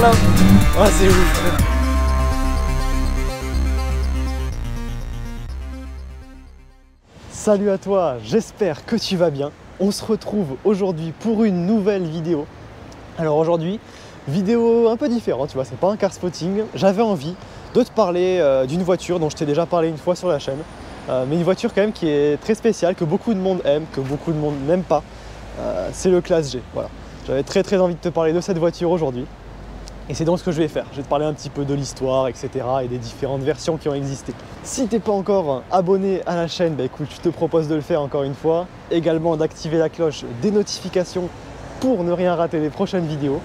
là. Ah, c'est ouf. Salut à toi, j'espère que tu vas bien. On se retrouve aujourd'hui pour une nouvelle vidéo. Alors aujourd'hui, vidéo un peu différente, tu vois, c'est pas un car spotting. J'avais envie de te parler d'une voiture dont je t'ai déjà parlé une fois sur la chaîne. Mais une voiture quand même qui est très spéciale, que beaucoup de monde aime, que beaucoup de monde n'aime pas. C'est le Classe G, voilà. J'avais très envie de te parler de cette voiture aujourd'hui. Et c'est donc ce que je vais faire. Je vais te parler un petit peu de l'histoire, etc. et des différentes versions qui ont existé. Si t'es pas encore abonné à la chaîne, bah écoute, je te propose de le faire encore une fois. Également d'activer la cloche des notifications pour ne rien rater les prochaines vidéos.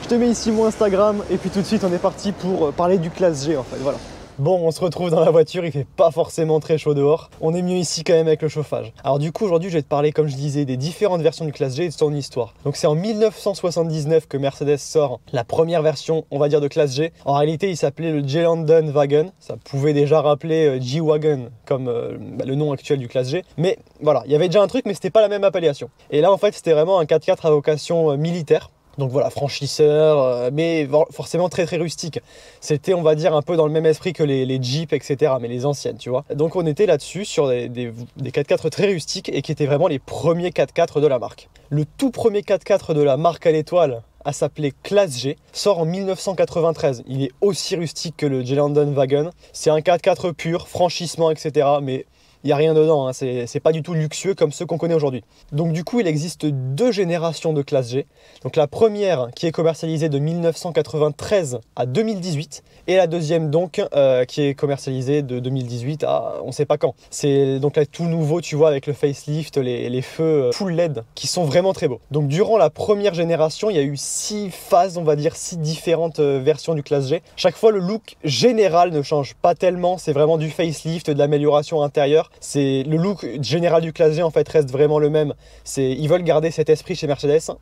Je te mets ici mon Instagram et puis tout de suite on est parti pour parler du Classe G en fait, voilà. Bon, on se retrouve dans la voiture, il fait pas forcément très chaud dehors. On est mieux ici quand même avec le chauffage. Alors du coup, aujourd'hui, je vais te parler, comme je disais, des différentes versions du Classe G et de son histoire. Donc c'est en 1979 que Mercedes sort la première version, on va dire, de Classe G. En réalité, il s'appelait le G-Landen Wagon. Ça pouvait déjà rappeler G-Wagon, comme le nom actuel du Classe G. Mais voilà, il y avait déjà un truc, mais c'était pas la même appellation. Et là, en fait, c'était vraiment un 4x4 à vocation militaire. Donc voilà, franchisseur, mais forcément très rustique. C'était, on va dire, un peu dans le même esprit que les Jeeps, etc., mais les anciennes, tu vois. Donc on était là-dessus, sur des 4x4 très rustiques et qui étaient vraiment les premiers 4x4 de la marque. Le tout premier 4x4 de la marque à l'étoile, à s'appeler Classe G, sort en 1993. Il est aussi rustique que le G-Landen Wagon. C'est un 4x4 pur, franchissement, etc., mais il n'y a rien dedans, hein. C'est pas du tout luxueux comme ceux qu'on connaît aujourd'hui. Donc du coup, il existe deux générations de Classe G. Donc la première qui est commercialisée de 1993 à 2018 et la deuxième donc qui est commercialisée de 2018 à on sait pas quand. C'est donc là tout nouveau, tu vois, avec le facelift, les feux full LED qui sont vraiment très beaux. Donc durant la première génération, il y a eu 6 phases, on va dire 6 différentes versions du Classe G. Chaque fois, le look général ne change pas tellement, c'est vraiment du facelift, de l'amélioration intérieure. C'est le look général du Classe G en fait reste vraiment le même. Ils veulent garder cet esprit chez Mercedes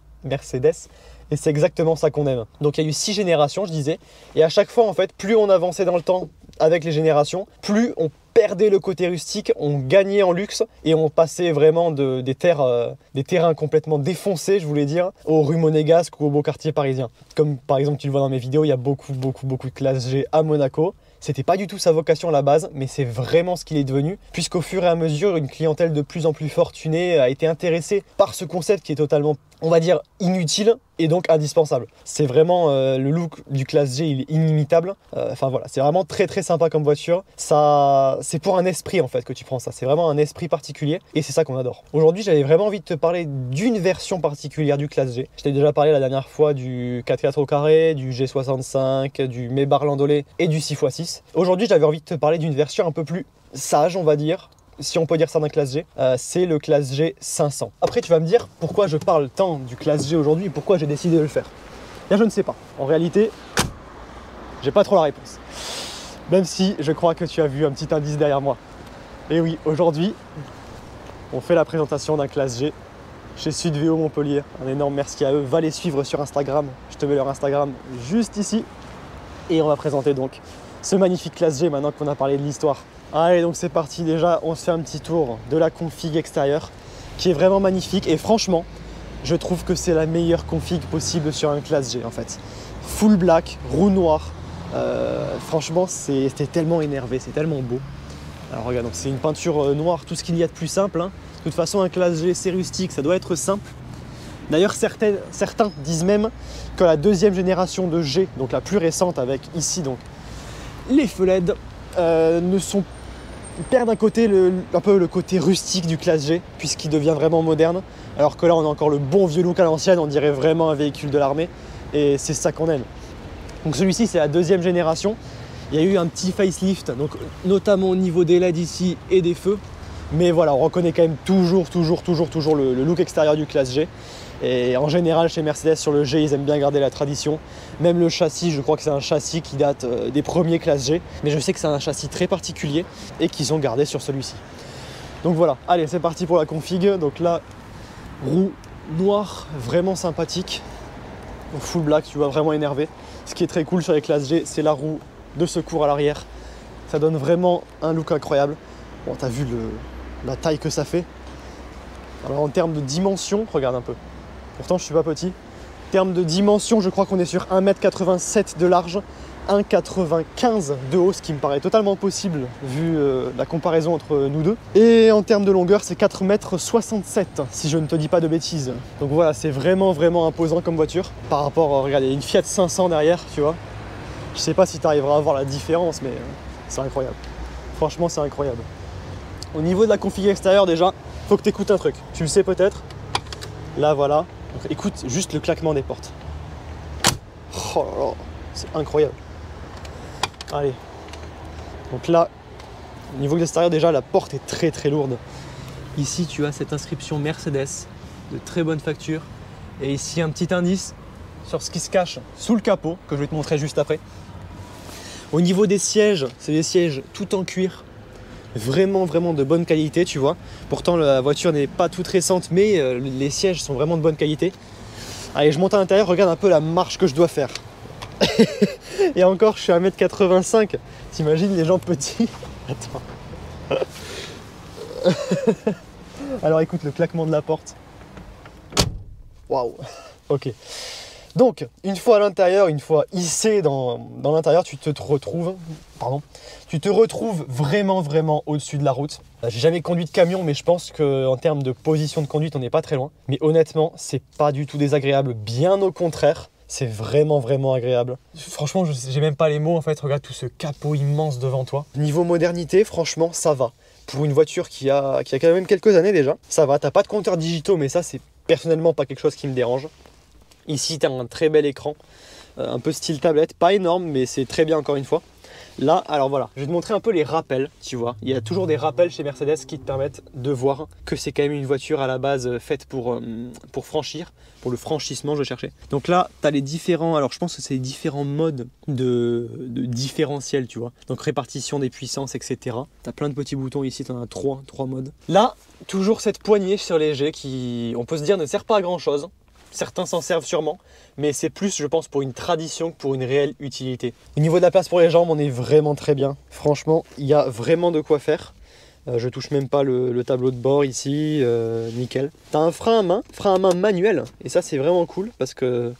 et c'est exactement ça qu'on aime. Donc il y a eu 6 générations, je disais, et à chaque fois en fait, plus on avançait dans le temps avec les générations, plus on perdait le côté rustique, on gagnait en luxe et on passait vraiment des terrains complètement défoncés, je voulais dire, aux rues monégasques ou aux beaux quartiers parisiens. Comme par exemple tu le vois dans mes vidéos, il y a beaucoup de Classe G à Monaco. C'était pas du tout sa vocation à la base, mais c'est vraiment ce qu'il est devenu, puisqu'au fur et à mesure, une clientèle de plus en plus fortunée a été intéressée par ce concept qui est totalement, on va dire, inutile et donc indispensable. C'est vraiment le look du Classe G, il est inimitable. Enfin voilà, c'est vraiment très sympa comme voiture. Ça, c'est pour un esprit en fait que tu prends ça. C'est vraiment un esprit particulier et c'est ça qu'on adore. Aujourd'hui, j'avais vraiment envie de te parler d'une version particulière du Classe G. Je t'ai déjà parlé la dernière fois du 4x4 au carré, du G65, du Maybach landaulet et du 6x6. Aujourd'hui, j'avais envie de te parler d'une version un peu plus sage, on va dire, si on peut dire ça d'un Classe G, c'est le Classe G 500. Après, tu vas me dire pourquoi je parle tant du Classe G aujourd'hui et pourquoi j'ai décidé de le faire. Là, je ne sais pas. En réalité, j'ai pas trop la réponse. Même si je crois que tu as vu un petit indice derrière moi. Et oui, aujourd'hui, on fait la présentation d'un Classe G chez Sudvéo Montpellier. Un énorme merci à eux. Va les suivre sur Instagram. Je te mets leur Instagram juste ici. Et on va présenter donc ce magnifique Classe G maintenant qu'on a parlé de l'histoire. Allez, donc c'est parti. Déjà, on se fait un petit tour de la config extérieure qui est vraiment magnifique. Et franchement, je trouve que c'est la meilleure config possible sur un Classe G en fait. Full black, roue noire. Franchement, c'était tellement énervé, c'est tellement beau. Alors regarde, c'est une peinture noire, tout ce qu'il y a de plus simple, hein. De toute façon, un Classe G, c'est rustique, ça doit être simple. D'ailleurs, certains disent même que la deuxième génération de G, donc la plus récente avec ici donc les feux LED, perdent un peu le côté rustique du Classe G, puisqu'il devient vraiment moderne. Alors que là, on a encore le bon vieux look à l'ancienne, on dirait vraiment un véhicule de l'armée. Et c'est ça qu'on aime. Donc celui-ci, c'est la deuxième génération. Il y a eu un petit facelift, donc notamment au niveau des LED ici et des feux. Mais voilà, on reconnaît quand même toujours le look extérieur du Classe G. Et en général, chez Mercedes, sur le G, ils aiment bien garder la tradition. Même le châssis, je crois que c'est un châssis qui date des premiers Classe G. Mais je sais que c'est un châssis très particulier et qu'ils ont gardé sur celui-ci. Donc voilà, allez, c'est parti pour la config. Donc là, roue noire, vraiment sympathique. Full black, tu vois, vraiment énervé. Ce qui est très cool sur les Classe G, c'est la roue de secours à l'arrière. Ça donne vraiment un look incroyable. Bon, t'as vu la taille que ça fait. Alors en termes de dimension, regarde un peu. Pourtant, je suis pas petit. termes de dimension, je crois qu'on est sur 1,87 m de large, 1,95 m de haut, ce qui me paraît totalement possible vu la comparaison entre nous deux. Et en termes de longueur, c'est 4,67 m, si je ne te dis pas de bêtises. Donc voilà, c'est vraiment imposant comme voiture. Par rapport, regarde, il y a une Fiat 500 derrière, tu vois. Je sais pas si tu arriveras à voir la différence, mais c'est incroyable. Franchement, c'est incroyable. Au niveau de la config extérieure, déjà, faut que tu écoutes un truc. Tu le sais peut-être. Là, voilà. Donc, écoute juste le claquement des portes. Oh là là, c'est incroyable. Allez. Donc là, au niveau de l'extérieur, déjà, la porte est très lourde. Ici, tu as cette inscription Mercedes de très bonne facture. Et ici, un petit indice sur ce qui se cache sous le capot, que je vais te montrer juste après. Au niveau des sièges, c'est des sièges tout en cuir. Vraiment de bonne qualité, tu vois. Pourtant, la voiture n'est pas toute récente, mais les sièges sont vraiment de bonne qualité. Allez, je monte à l'intérieur, regarde un peu la marche que je dois faire. Et encore, je suis à 1,85 m. T'imagines les gens petits? Attends. Alors écoute le claquement de la porte. Waouh. Ok. Donc, une fois à l'intérieur, une fois hissé dans l'intérieur, tu te retrouves vraiment au-dessus de la route. J'ai jamais conduit de camion, mais je pense qu'en termes de position de conduite, on n'est pas très loin. Mais honnêtement, c'est pas du tout désagréable, bien au contraire. C'est vraiment agréable. Franchement, j'ai même pas les mots en fait. Regarde tout ce capot immense devant toi. Niveau modernité, franchement, ça va. Pour une voiture qui a quand même quelques années déjà, ça va. T'as pas de compteurs digitaux, mais ça, c'est personnellement pas quelque chose qui me dérange. Ici, tu as un très bel écran, un peu style tablette, pas énorme, mais c'est très bien encore une fois. Là, alors voilà, je vais te montrer un peu les rappels, tu vois. Il y a toujours des rappels chez Mercedes qui te permettent de voir que c'est quand même une voiture à la base faite pour franchir, pour le franchissement, je cherchais. Donc là, tu as les différents, alors je pense que c'est les différents modes de différentiel, tu vois. Donc répartition des puissances, etc. Tu as plein de petits boutons ici, tu en as trois modes. Là, toujours cette poignée sur léger qui, on peut se dire, ne sert pas à grand chose. Certains s'en servent sûrement, mais c'est plus, je pense, pour une tradition que pour une réelle utilité. Au niveau de la place pour les jambes, on est vraiment très bien. Franchement, il y a vraiment de quoi faire. Je touche même pas le tableau de bord ici, nickel. T'as un frein à main manuel, et ça c'est vraiment cool, parce que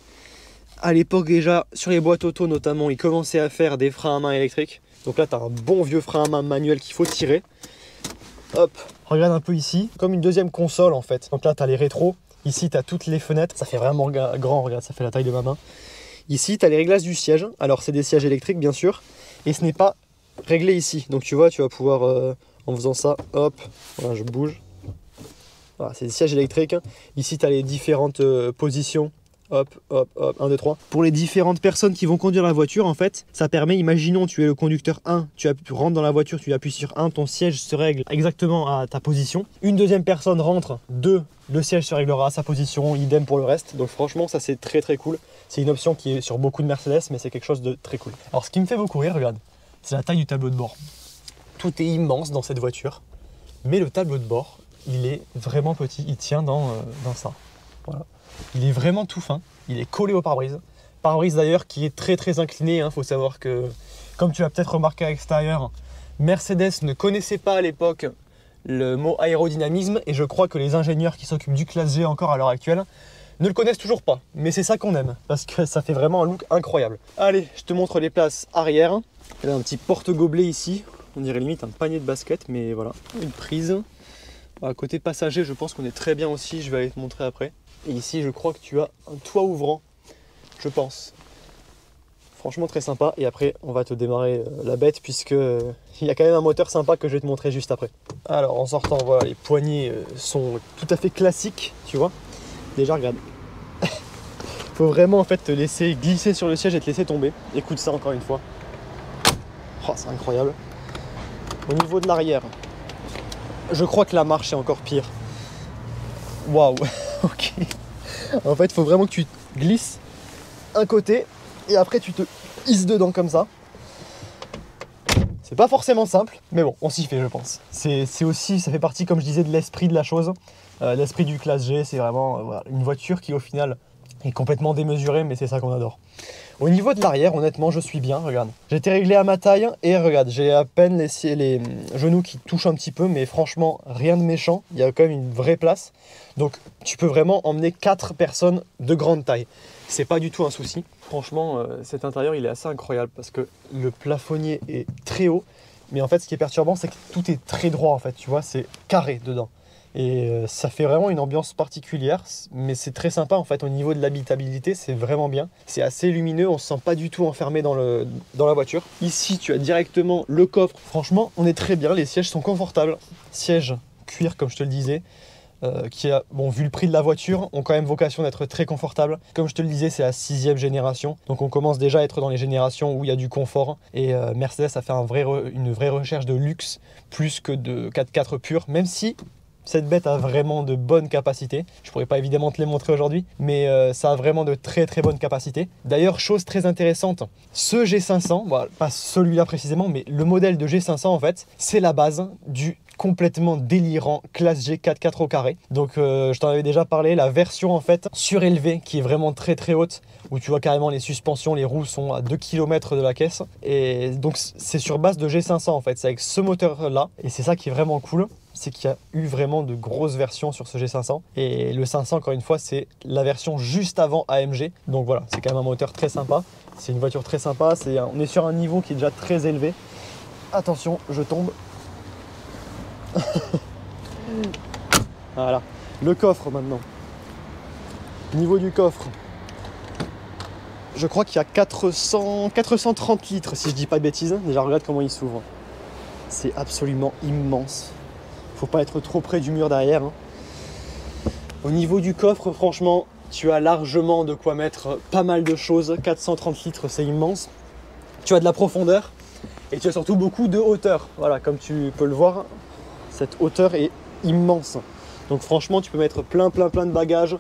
à l'époque déjà, sur les boîtes auto notamment, ils commençaient à faire des freins à main électriques. Donc là, t'as un bon vieux frein à main manuel qu'il faut tirer. Hop, regarde un peu ici, comme une deuxième console en fait. Donc là, t'as les rétros. Ici, tu as toutes les fenêtres, ça fait vraiment grand, regarde, ça fait la taille de ma main. Ici, tu as les réglages du siège. Alors, c'est des sièges électriques, bien sûr, et ce n'est pas réglé ici. Donc, tu vois, tu vas pouvoir, en faisant ça, hop, voilà, je bouge. Voilà, c'est des sièges électriques. Ici, tu as les différentes positions. Hop, 1, 2, 3. Pour les différentes personnes qui vont conduire la voiture, en fait, ça permet, imaginons, tu es le conducteur 1, tu rentres dans la voiture, tu appuies sur 1, ton siège se règle exactement à ta position. Une deuxième personne rentre, 2, le siège se réglera à sa position, idem pour le reste. Donc franchement, ça c'est très cool. C'est une option qui est sur beaucoup de Mercedes, mais c'est quelque chose de très cool. Alors ce qui me fait beaucoup rire, regarde, c'est la taille du tableau de bord. Tout est immense dans cette voiture, mais le tableau de bord, il est vraiment petit, il tient dans ça. Voilà. Il est vraiment tout fin, il est collé au pare-brise. Pare-brise d'ailleurs qui est très incliné, hein. Faut savoir que, comme tu l'as peut-être remarqué à l'extérieur, Mercedes ne connaissait pas à l'époque le mot aérodynamisme, et je crois que les ingénieurs qui s'occupent du classe G encore à l'heure actuelle ne le connaissent toujours pas. Mais c'est ça qu'on aime, parce que ça fait vraiment un look incroyable. Allez, je te montre les places arrière. Il y a un petit porte-gobelet ici, on dirait limite un panier de basket, mais voilà, une prise. À côté passager, je pense qu'on est très bien aussi, je vais aller te montrer après. Et ici, je crois que tu as un toit ouvrant, je pense. Franchement, très sympa. Et après, on va te démarrer la bête, puisque il y a quand même un moteur sympa que je vais te montrer juste après. Alors, en sortant, voilà, les poignées sont tout à fait classiques, tu vois. Déjà, regarde. Faut vraiment, en fait, te laisser glisser sur le siège et te laisser tomber. Écoute ça encore une fois. Oh, c'est incroyable. Au niveau de l'arrière, je crois que la marche est encore pire. Waouh. Ok. En fait, il faut vraiment que tu glisses un côté et après tu te hisses dedans comme ça. C'est pas forcément simple, mais bon, on s'y fait, je pense. C'est aussi, ça fait partie, comme je disais, de l'esprit de la chose. L'esprit du classe G, c'est vraiment voilà, une voiture qui, au final, est complètement démesuré, mais c'est ça qu'on adore. Au niveau de l'arrière, honnêtement, je suis bien, regarde. J'ai été réglé à ma taille et regarde, j'ai à peine les genoux qui touchent un petit peu, mais franchement, rien de méchant. Il y a quand même une vraie place. Donc, tu peux vraiment emmener 4 personnes de grande taille. C'est pas du tout un souci. Franchement, cet intérieur, il est assez incroyable parce que le plafonnier est très haut. Mais en fait, ce qui est perturbant, c'est que tout est très droit, en fait. Tu vois, c'est carré dedans. Et ça fait vraiment une ambiance particulière, mais c'est très sympa en fait au niveau de l'habitabilité, c'est vraiment bien. C'est assez lumineux, on ne se sent pas du tout enfermé dans la voiture. Ici, tu as directement le coffre. Franchement, on est très bien, les sièges sont confortables. Sièges cuir, comme je te le disais, qui a, bon, vu le prix de la voiture, ont quand même vocation d'être très confortables. Comme je te le disais, c'est la 6e génération, donc on commence déjà à être dans les générations où il y a du confort. Et Mercedes a fait une vraie recherche de luxe, plus que de 4x4 pur, même si cette bête a vraiment de bonnes capacités. Je pourrais pas évidemment te les montrer aujourd'hui, mais ça a vraiment de très bonnes capacités. D'ailleurs, chose très intéressante, ce G500, bon, pas celui-là précisément, mais le modèle de G500 en fait, c'est la base du complètement délirant classe G 4x4 au carré. Donc je t'en avais déjà parlé, la version en fait surélevée qui est vraiment très haute, où tu vois carrément les suspensions, les roues sont à 2 km de la caisse. Et donc c'est sur base de G500 en fait, c'est avec ce moteur là, et c'est ça qui est vraiment cool. C'est qu'il y a eu vraiment de grosses versions sur ce G500. Et le 500, encore une fois, c'est la version juste avant AMG. Donc voilà, c'est quand même un moteur très sympa. C'est une voiture très sympa. On est sur un niveau qui est déjà très élevé. Attention, je tombe. Voilà, le coffre maintenant. Niveau du coffre, je crois qu'il y a 430 litres, si je dis pas de bêtises. Déjà, regarde comment il s'ouvre. C'est absolument immense. Faut pas être trop près du mur derrière. Au niveau du coffre, franchement, tu as largement de quoi mettre pas mal de choses. 430 litres, c'est immense. Tu as de la profondeur et tu as surtout beaucoup de hauteur. Voilà, comme tu peux le voir, cette hauteur est immense. Donc franchement, tu peux mettre plein de bagages,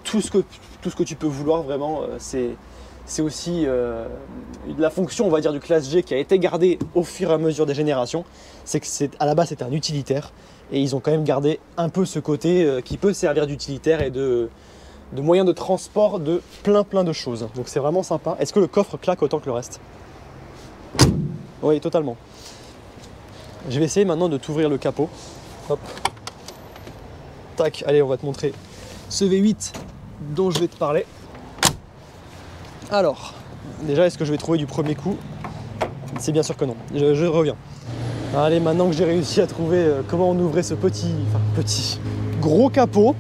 tout ce que tu peux vouloir vraiment. C'est aussi la fonction, on va dire, du classe G qui a été gardée au fur et à mesure des générations. C'est que à la base, c'était un utilitaire. Et ils ont quand même gardé un peu ce côté qui peut servir d'utilitaire et de moyen de transport de plein de choses. Donc c'est vraiment sympa. Est-ce que le coffre claque autant que le reste? Oui, totalement. Je vais essayer maintenant de t'ouvrir le capot. Hop. Tac, allez, on va te montrer ce V8 dont je vais te parler. Alors, déjà, est-ce que je vais trouver du premier coup? C'est bien sûr que non. Je reviens. Allez, maintenant que j'ai réussi à trouver comment on ouvrait ce petit gros capot,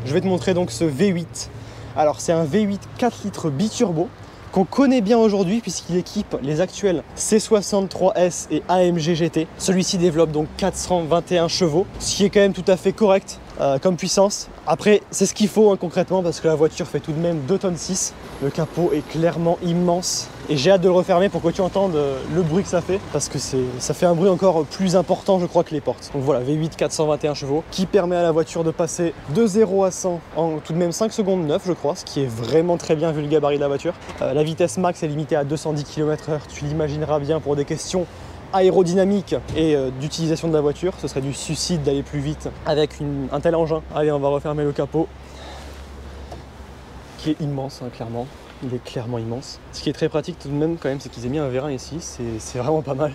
je vais te montrer donc ce V8. Alors, c'est un V8 4 litres biturbo qu'on connaît bien aujourd'hui puisqu'il équipe les actuels C63S et AMG GT. Celui-ci développe donc 421 chevaux, ce qui est quand même tout à fait correct comme puissance. Après, c'est ce qu'il faut hein, concrètement parce que la voiture fait tout de même 2,6 tonnes. Le capot est clairement immense et j'ai hâte de le refermer pour que tu entendes le bruit que ça fait parce que ça fait un bruit encore plus important je crois que les portes. Donc voilà, V8 421 chevaux qui permet à la voiture de passer de 0 à 100 en tout de même 5 secondes 9 je crois, ce qui est vraiment très bien vu le gabarit de la voiture. La vitesse max est limitée à 210 km/h, tu l'imagineras bien pour des questions aérodynamique et d'utilisation de la voiture, ce serait du suicide d'aller plus vite avec un tel engin. Allez, on va refermer le capot qui est immense hein, clairement, il est clairement immense. Ce qui est très pratique tout de même quand même, c'est qu'ils aient mis un vérin ici, c'est vraiment pas mal.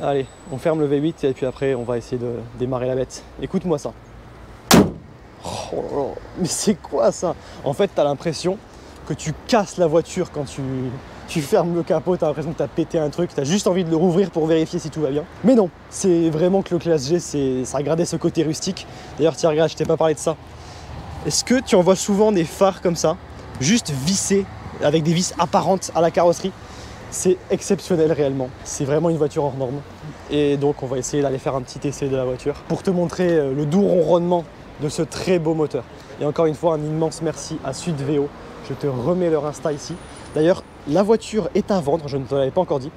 Allez, on ferme le V8 et puis après on va essayer de démarrer la bête. Écoute-moi ça. Oh, mais c'est quoi ça? En fait, t'as l'impression que tu casses la voiture quand tu fermes le capot, t'as l'impression que t'as pété un truc, t'as juste envie de le rouvrir pour vérifier si tout va bien. Mais non, c'est vraiment que le classe G, ça a gardé ce côté rustique. D'ailleurs, tiens, regarde, je t'ai pas parlé de ça. Est-ce que tu en vois souvent des phares comme ça, juste vissés, avec des vis apparentes à la carrosserie? C'est exceptionnel réellement, c'est vraiment une voiture hors norme. Et donc on va essayer d'aller faire un petit essai de la voiture pour te montrer le doux ronronnement de ce très beau moteur. Et encore une fois, un immense merci à SudVO. Je te remets leur Insta ici. D'ailleurs, la voiture est à vendre, je ne te l'avais pas encore dit.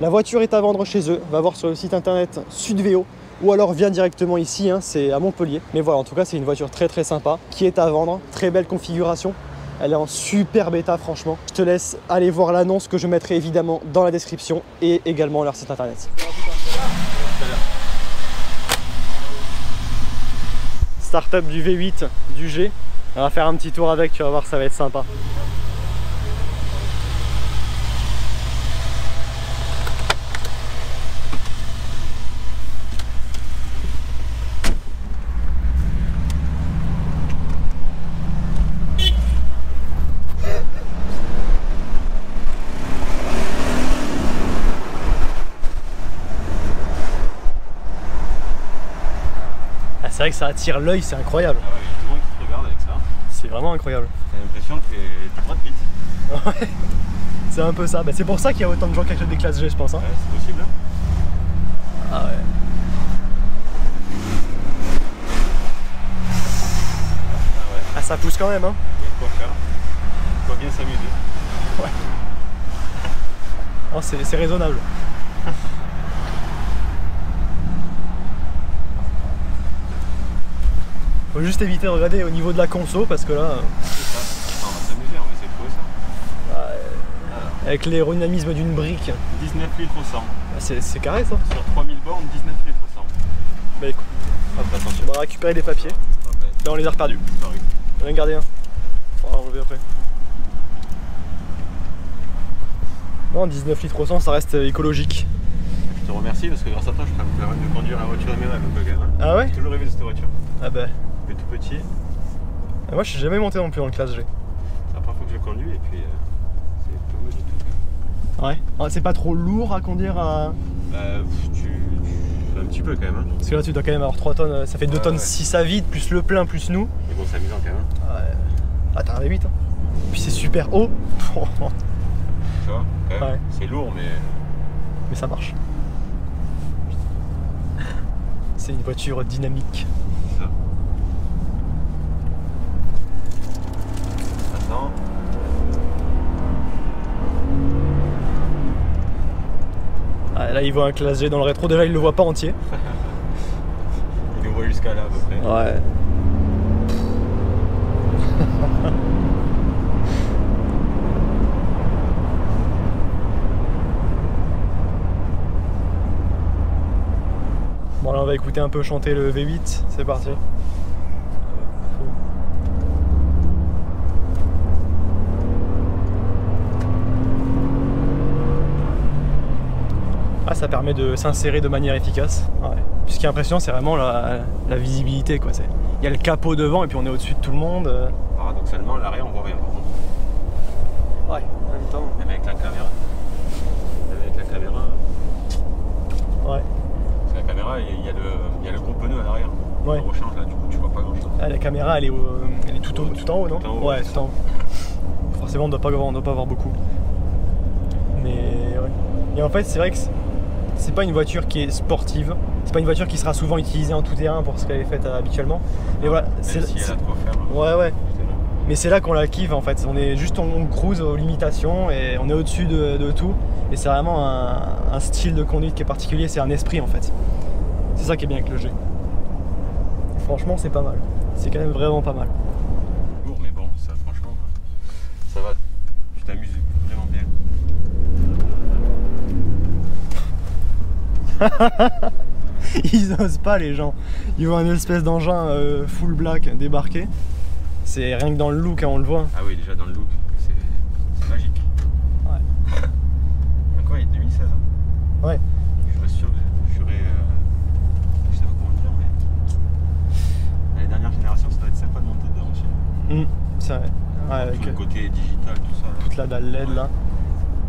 La voiture est à vendre chez eux, va voir sur le site internet SudVO ou alors viens directement ici, hein, c'est à Montpellier. Mais voilà, en tout cas, c'est une voiture très sympa qui est à vendre, très belle configuration. Elle est en super bêta, franchement. Je te laisse aller voir l'annonce que je mettrai évidemment dans la description et également leur site internet. Startup du V8 du G. On va faire un petit tour avec, tu vas voir, ça va être sympa. C'est vrai que ça attire l'œil, c'est incroyable. Ah ouais, il y a tout le monde qui te regarde avec ça. C'est vraiment incroyable. T'as l'impression que t'es Brad Pitt. Ouais, c'est un peu ça. Bah, c'est pour ça qu'il y a autant de gens qui achètent des classes G, je pense. Hein. Ouais, c'est possible. Hein. Ah ouais. Ah, ça pousse quand même. Hein. Il y a de quoi faire. Il faut bien s'amuser. Ouais. Oh, c'est raisonnable. Faut juste éviter de regarder au niveau de la conso parce que là. C'est ça. On va s'amuser, on va essayer de trouver ça. Avec l'aérodynamisme d'une brique. 19 litres au 100. C'est carré ça. Sur 3000 bornes, 19 litres au 100. Bah écoute, Hop, attention. on va récupérer les papiers. Ah, bah, Là on les a reperdus. sorry. On va en garder un. On va enlever après. Non, 19 litres au 100, ça reste écologique. Je te remercie parce que grâce à toi, je peux me permettre de conduire la voiture de mes rêves un peu quand même. Hein. Ah ouais? J'ai toujours rêvé de cette voiture. Ah bah. Mais tout petit. Ah, moi je suis jamais monté non plus dans le classe G. C'est la première fois que je conduis et puis c'est pas mal du tout. Ouais. Ah, c'est pas trop lourd à conduire à. Bah, tu fais un petit peu quand même. Hein. Parce que là tu dois quand même avoir 3 tonnes, ça fait 2 tonnes ouais. 6 à vide, plus le plein, plus nous. Mais bon, c'est amusant quand même. Ouais. Ah t'as un V8 hein. Puis c'est super haut. Tu vois, quand même, Ouais. c'est lourd mais. Mais ça marche. C'est une voiture dynamique. C'est ça. Attends. Ah, là il voit un classe G dans le rétro, déjà il le voit pas entier. Il nous voit jusqu'à là à peu près. Ouais. Bon là on va écouter un peu chanter le V8, c'est parti. Ah, ça permet de s'insérer de manière efficace. Ouais. Puis ce qui est impressionnant, c'est vraiment la visibilité, quoi. Il y a le capot devant et puis on est au-dessus de tout le monde. Paradoxalement, l'arrière on voit rien par contre. Ouais, en même temps. Même avec la caméra. Même avec la caméra. Ouais. Parce que la caméra, il y a le gros pneu à l'arrière. Ouais. On rechange là, du coup tu vois pas grand chose. Ah, la caméra, elle est tout en haut, non? Tout en haut, ouais, c'est tout en haut. Forcément, on doit pas avoir beaucoup. Mais ouais. Et en fait, c'est vrai que c'est pas une voiture qui est sportive. C'est pas une voiture qui sera souvent utilisée en tout terrain pour ce qu'elle est faite habituellement. Mais voilà, Même si elle a de quoi faire. Ouais, ouais. C'est bon. Mais c'est là qu'on la kiffe en fait. On est juste, on cruise aux limitations et on est au-dessus de tout. Et c'est vraiment un style de conduite qui est particulier. C'est un esprit en fait. C'est ça qui est bien avec le G. Franchement, c'est pas mal. C'est quand même vraiment pas mal. Lourd, mais bon, ça franchement, ça va. Tu t'amuses vraiment bien. Ils osent pas les gens. Ils voient une espèce d'engin full black débarquer. C'est rien que dans le look, hein, on le voit. Ah oui, déjà dans le look, c'est magique. Ouais. Encore, il est 2016. Hein. Ouais. Je suis sûr, je sais pas comment dire, mais les dernières générations, ça doit être sympa de monter dedans aussi. C'est vrai. Ouais, avec Tout le côté digital, tout ça. Là. toute la dalle LED là.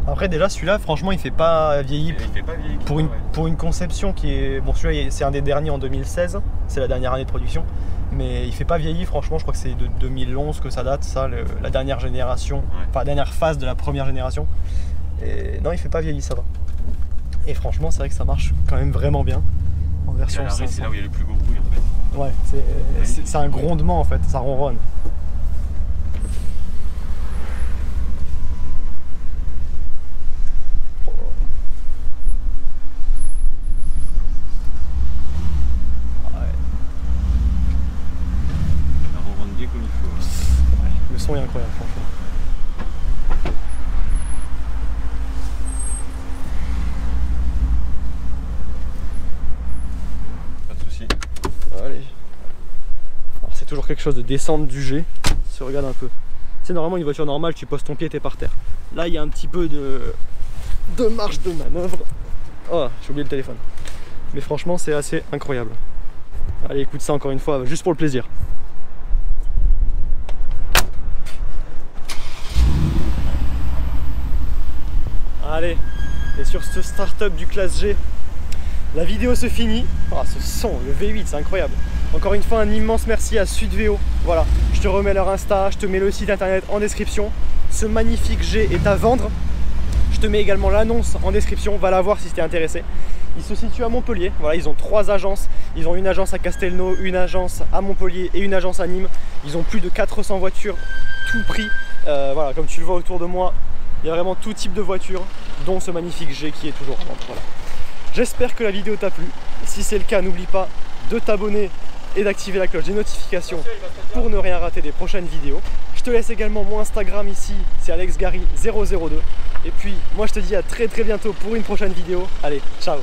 Après déjà celui-là franchement il fait pas vieilli Il fait pas vieilli. pour une conception qui est... Bon celui-là c'est un des derniers en 2016, c'est la dernière année de production. Mais il fait pas vieilli franchement, je crois que c'est de 2011 que ça date ça, la dernière génération, Ouais. enfin la dernière phase de la première génération. Et non il fait pas vieilli, ça va. Et franchement c'est vrai que ça marche quand même vraiment bien en version 500. C'est là où il y a le plus beau bruit en fait. Ouais, c'est un grondement en fait, ça ronronne. Comme il faut. Ouais, le son est incroyable franchement. Pas de soucis. Allez. Alors c'est toujours quelque chose de descendre du G. Si regarde un peu. C'est normalement une voiture normale, tu poses ton pied, t'es par terre. Là, il y a un petit peu de marge de manœuvre. Oh, j'ai oublié le téléphone. Mais franchement, c'est assez incroyable. Allez, écoute ça encore une fois, juste pour le plaisir. Allez, et sur ce start-up du classe G, la vidéo se finit. Oh, ce son, le V8, c'est incroyable. Encore une fois, un immense merci à Sudveo. Voilà, je te remets leur Insta, je te mets le site internet en description. Ce magnifique G est à vendre. Je te mets également l'annonce en description, va la voir si t'es intéressé. Ils se situent à Montpellier, voilà, ils ont 3 agences. Ils ont une agence à Castelnau, une agence à Montpellier et une agence à Nîmes. Ils ont plus de 400 voitures, tout prix. Voilà, comme tu le vois autour de moi, il y a vraiment tout type de voitures, dont ce magnifique G qui est toujours en vente. Voilà. J'espère que la vidéo t'a plu. Si c'est le cas, n'oublie pas de t'abonner et d'activer la cloche des notifications pour ne rien rater des prochaines vidéos. Je te laisse également mon Instagram ici, c'est AlexGary002. Et puis moi je te dis à très bientôt pour une prochaine vidéo. Allez, ciao!